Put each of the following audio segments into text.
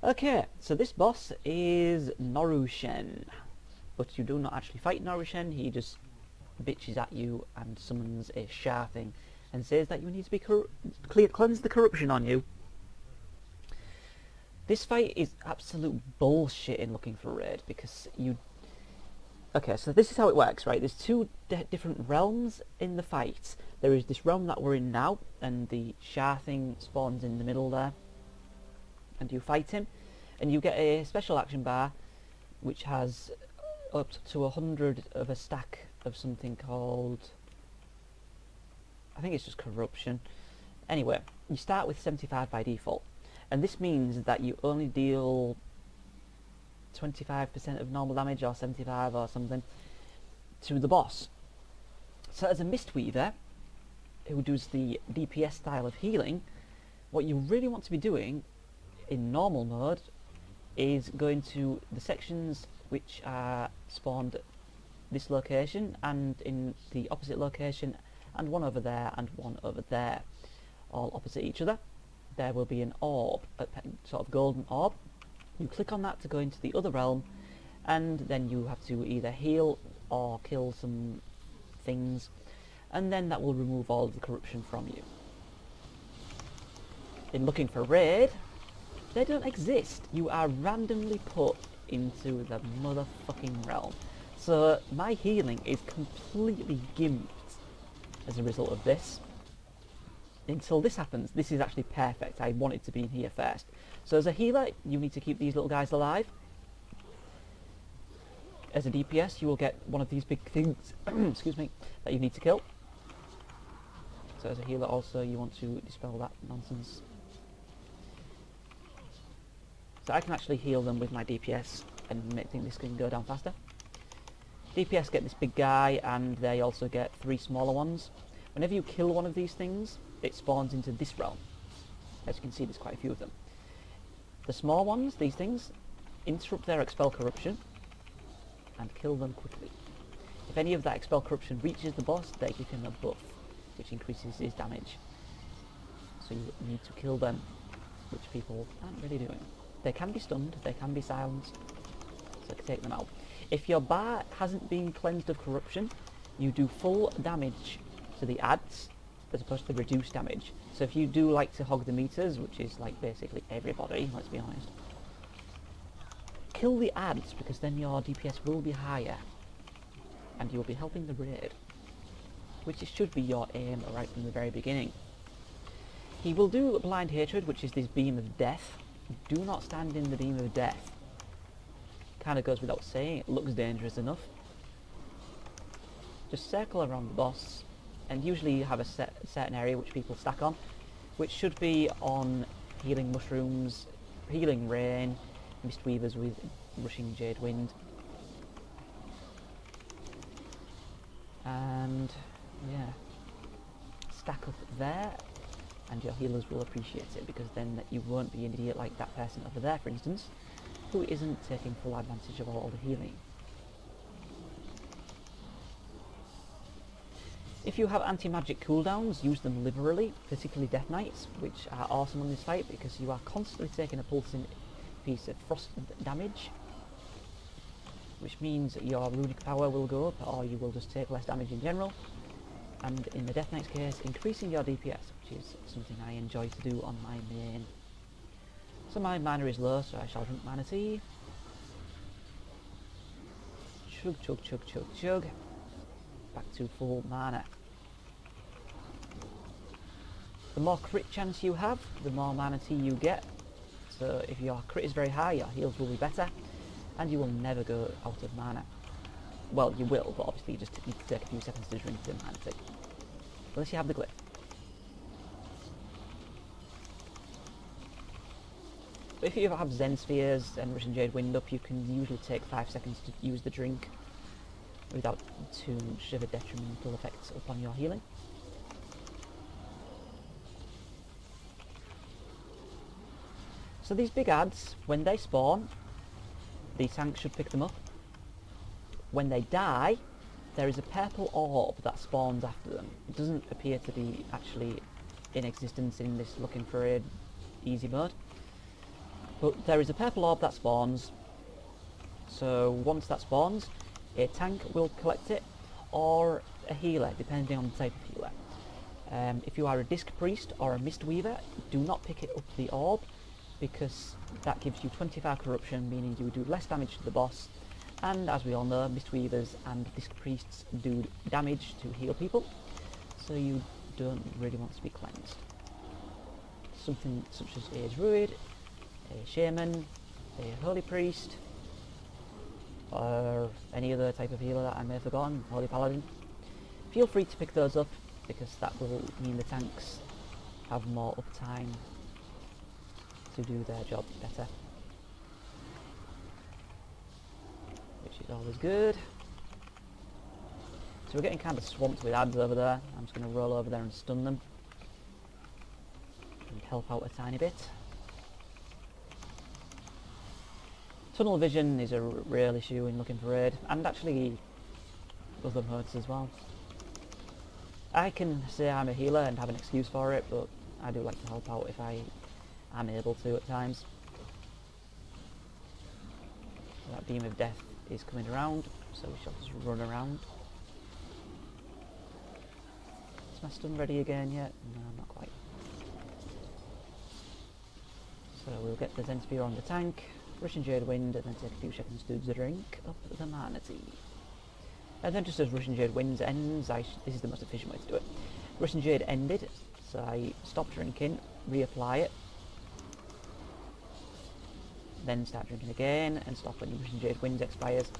Okay, so this boss is Norushen, but you do not actually fight Norushen. He just bitches at you and summons a Shah thing and says that you need to be cleanse the corruption on you. This fight is absolute bullshit in looking for raid because you... Okay, so this is how it works, right? There's two different realms in the fight. There is this realm that we're in now, and the Shah thing spawns in the middle there. And you fight him, and you get a special action bar, which has up to 100 of a stack of something called... I think it's just corruption. Anyway, you start with 75 by default, and this means that you only deal 25% of normal damage, or 75 or something, to the boss. So as a Mistweaver, who does the DPS style of healing, what you really want to be doing in normal mode is going to the sections which are spawned at this location and in the opposite location, and one over there and one over there, all opposite each other. There will be an orb, a sort of golden orb. You click on that to go into the other realm, and then you have to either heal or kill some things, and then that will remove all of the corruption from you. In looking for raid, they don't exist. You are randomly put into the motherfucking realm. So my healing is completely gimped as a result of this. Until this happens, this is actually perfect. I wanted to be in here first. So as a healer, you need to keep these little guys alive. As a DPS, you will get one of these big things excuse me, that you need to kill. So as a healer also, you want to dispel that nonsense. So I can actually heal them with my DPS and make this can go down faster. DPS get this big guy, and they also get 3 smaller ones. Whenever you kill one of these things, it spawns into this realm. As you can see, there's quite a few of them. The small ones, these things, interrupt their expel corruption and kill them quickly. If any of that expel corruption reaches the boss, they give him a buff, which increases his damage. So you need to kill them, which people aren't really doing. They can be stunned, they can be silenced, so take them out. If your bar hasn't been cleansed of corruption, you do full damage to the adds, as opposed to reduced damage. So if you do like to hog the meters, which is like basically everybody, let's be honest, kill the adds, because then your DPS will be higher, and you'll be helping the raid, which should be your aim right from the very beginning. He will do Blind Hatred, which is this beam of death. Do not stand in the beam of death. Kind of goes without saying, it looks dangerous enough. Just circle around the boss, and usually you have a certain area which people stack on, which should be on healing mushrooms, healing rain, Mistweavers with rushing jade wind, and yeah, stack up there, and your healers will appreciate it, because then you won't be an idiot like that person over there, for instance, who isn't taking full advantage of all the healing. If you have anti-magic cooldowns, use them liberally, particularly Death Knights, which are awesome on this fight because you are constantly taking a pulsing piece of frost damage, which means that your runic power will go up, or you will just take less damage in general, and in the Death Knight's case, increasing your DPS, which is something I enjoy to do on my main. So my mana is low, so I shall drink mana tea. Chug, chug, chug, chug, chug. Back to full mana. The more crit chance you have, the more mana tea you get. So if your crit is very high, your heals will be better, and you will never go out of mana. Well, you will, but obviously you just need to take a few seconds to drink the mana tea. Unless you have the glyph. But if you have Zen Spheres and Russian Jade Wind up, you can usually take 5 seconds to use the drink without too much of a detrimental effect upon your healing. So these big adds, when they spawn, the tank should pick them up. When they die, there is a purple orb that spawns after them. It doesn't appear to be actually in existence in this looking for a easy mode. But there is a purple orb that spawns, so once that spawns, a tank will collect it, or a healer, depending on the type of healer. If you are a Disc Priest or a Mist Weaver, do not pick it up the orb, because that gives you 25 corruption, meaning you do less damage to the boss, and as we all know, Mist Weavers and Disc Priests do damage to heal people, so you don't really want to be cleansed. Something such as a Druid, a Shaman, a Holy Priest, or any other type of healer that I may have forgotten, Holy Paladin. Feel free to pick those up, because that will mean the tanks have more uptime to do their job better. Which is always good. So we're getting kind of swamped with ads over there. I'm just going to roll over there and stun them. And help out a tiny bit. Tunnel vision is a real issue in looking for raid, and actually other modes as well. I can say I'm a healer and have an excuse for it, but I do like to help out if I am able to at times. So that beam of death is coming around, so we shall just run around. Is my stun ready again yet? No, not quite. So we'll get the Zen Spear on the tank, Russian Jade Wind, and then take a few seconds to drink up the mana tea. And then just as Russian Jade Wind ends, this is the most efficient way to do it. Russian Jade ended, so I stop drinking, reapply it, then start drinking again, and stop when Russian Jade Wind expires.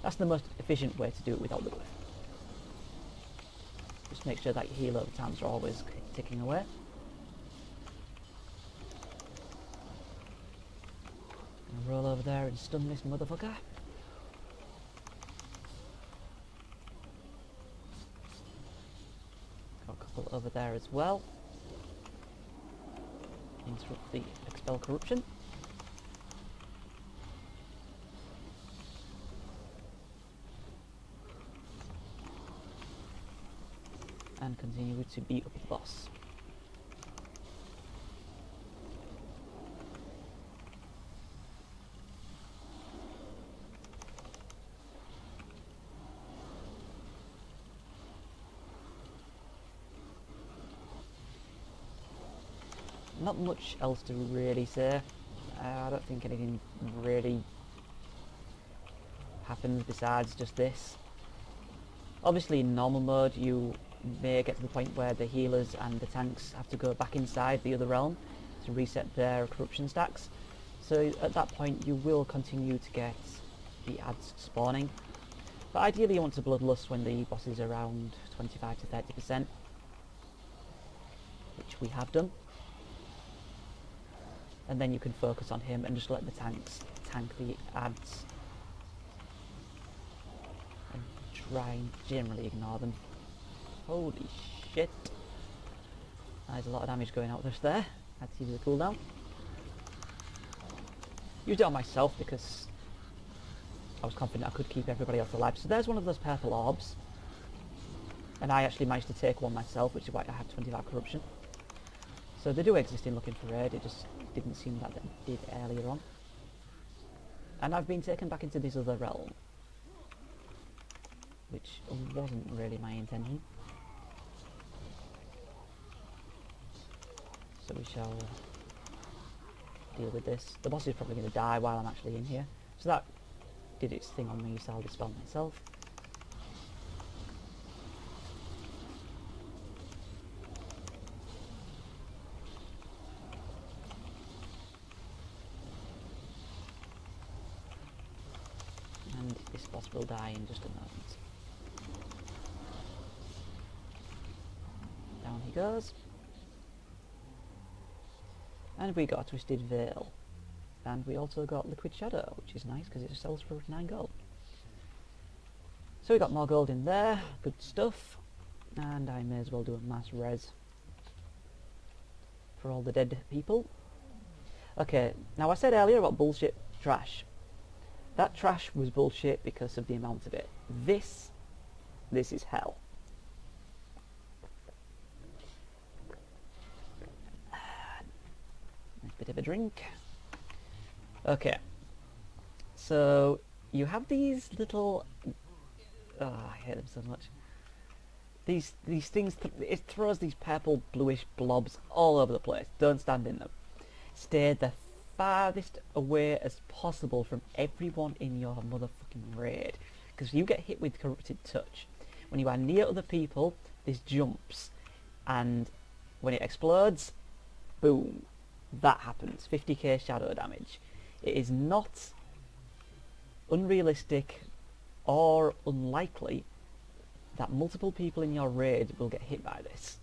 That's the most efficient way to do it without the glyph. Just make sure that your heal over times are always ticking away. And roll over there and stun this motherfucker. Got a couple over there as well. Interrupt the expel corruption. And continue to beat up the boss. Not much else to really say. I don't think anything really happens besides just this. Obviously in normal mode you may get to the point where the healers and the tanks have to go back inside the other realm to reset their corruption stacks. So at that point you will continue to get the ads spawning. But ideally you want to bloodlust when the boss is around 25 to 30%, which we have done. And then you can focus on him and just let the tanks tank the ads. And try and generally ignore them. Holy shit. There's a lot of damage going out just there. Had to use the cooldown. Used it on myself because I was confident I could keep everybody else alive. So there's one of those purple orbs. And I actually managed to take one myself, which is why I had 25 corruption. So they do exist in looking for raid, it just didn't seem that they did earlier on. And I've been taken back into this other realm, which wasn't really my intention. So we shall deal with this. The boss is probably going to die while I'm actually in here. So that did its thing on me, so I'll dispel myself. And this boss will die in just a moment. Down he goes. And we got a Twisted Vale. And we also got Liquid Shadow, which is nice because it sells for 9 gold. So we got more gold in there, good stuff. And I may as well do a mass res for all the dead people. Okay, now I said earlier about bullshit trash. That trash was bullshit because of the amount of it. This is hell. Nice bit of a drink. Okay, so you have these little... Oh, I hate them so much. These things, it throws these purple bluish blobs all over the place. Don't stand in them. Stay the farthest away as possible from everyone in your motherfucking raid. Because you get hit with Corrupted Touch. When you are near other people, this jumps. And when it explodes, boom. That happens. 50k shadow damage. It is not unrealistic or unlikely that multiple people in your raid will get hit by this.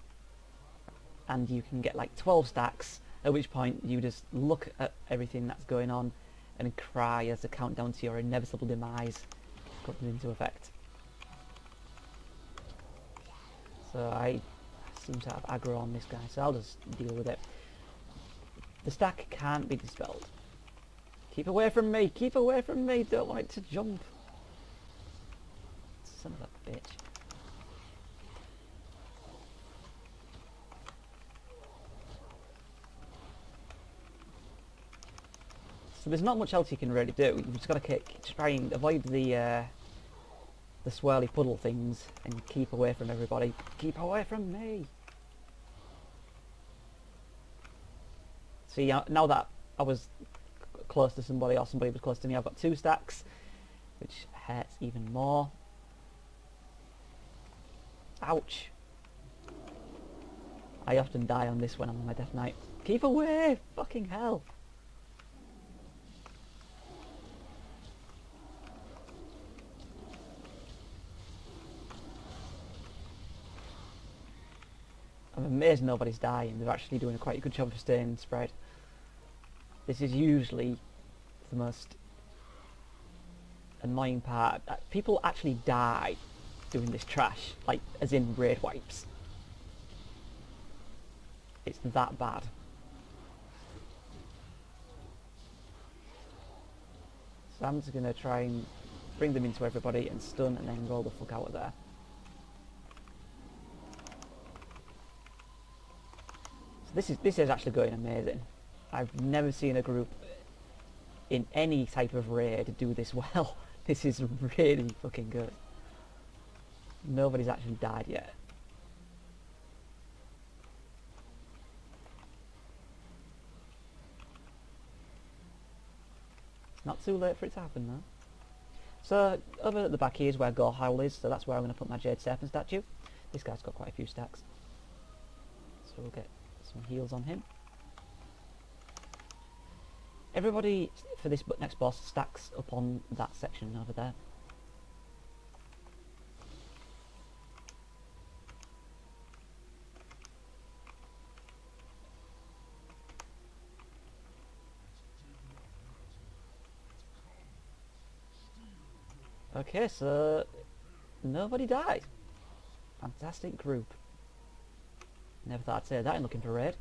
And you can get like 12 stacks, at which point you just look at everything that's going on and cry as the countdown to your inevitable demise comes into effect. So I seem to have aggro on this guy, so I'll just deal with it. The stack can't be dispelled. Keep away from me! Keep away from me! Don't want it to jump! Son of a bitch. So there's not much else you can really do. You've just got to try and avoid the swirly puddle things and keep away from everybody. Keep away from me! See, now that I was close to somebody or somebody was close to me, I've got 2 stacks, which hurts even more. Ouch! I often die on this when I'm on my death knight. Keep away! Fucking hell! I'm amazed nobody's dying. They're actually doing a quite good job of staying spread. This is usually the most annoying part. People actually die doing this trash, like as in raid wipes. It's that bad. So I'm just going to try and bring them into everybody and stun and then roll the fuck out of there. This is actually going amazing. I've never seen a group in any type of raid do this well. This is really fucking good. Nobody's actually died yet. It's not too late for it to happen though. So over at the back here is where Gorehowl is, so that's where I'm going to put my Jade Serpent statue. This guy's got quite a few stacks. So we'll get some heals on him. Everybody for this next boss stacks up on that section over there. Okay, so nobody died. Fantastic group. Never thought I'd say that in looking for raid.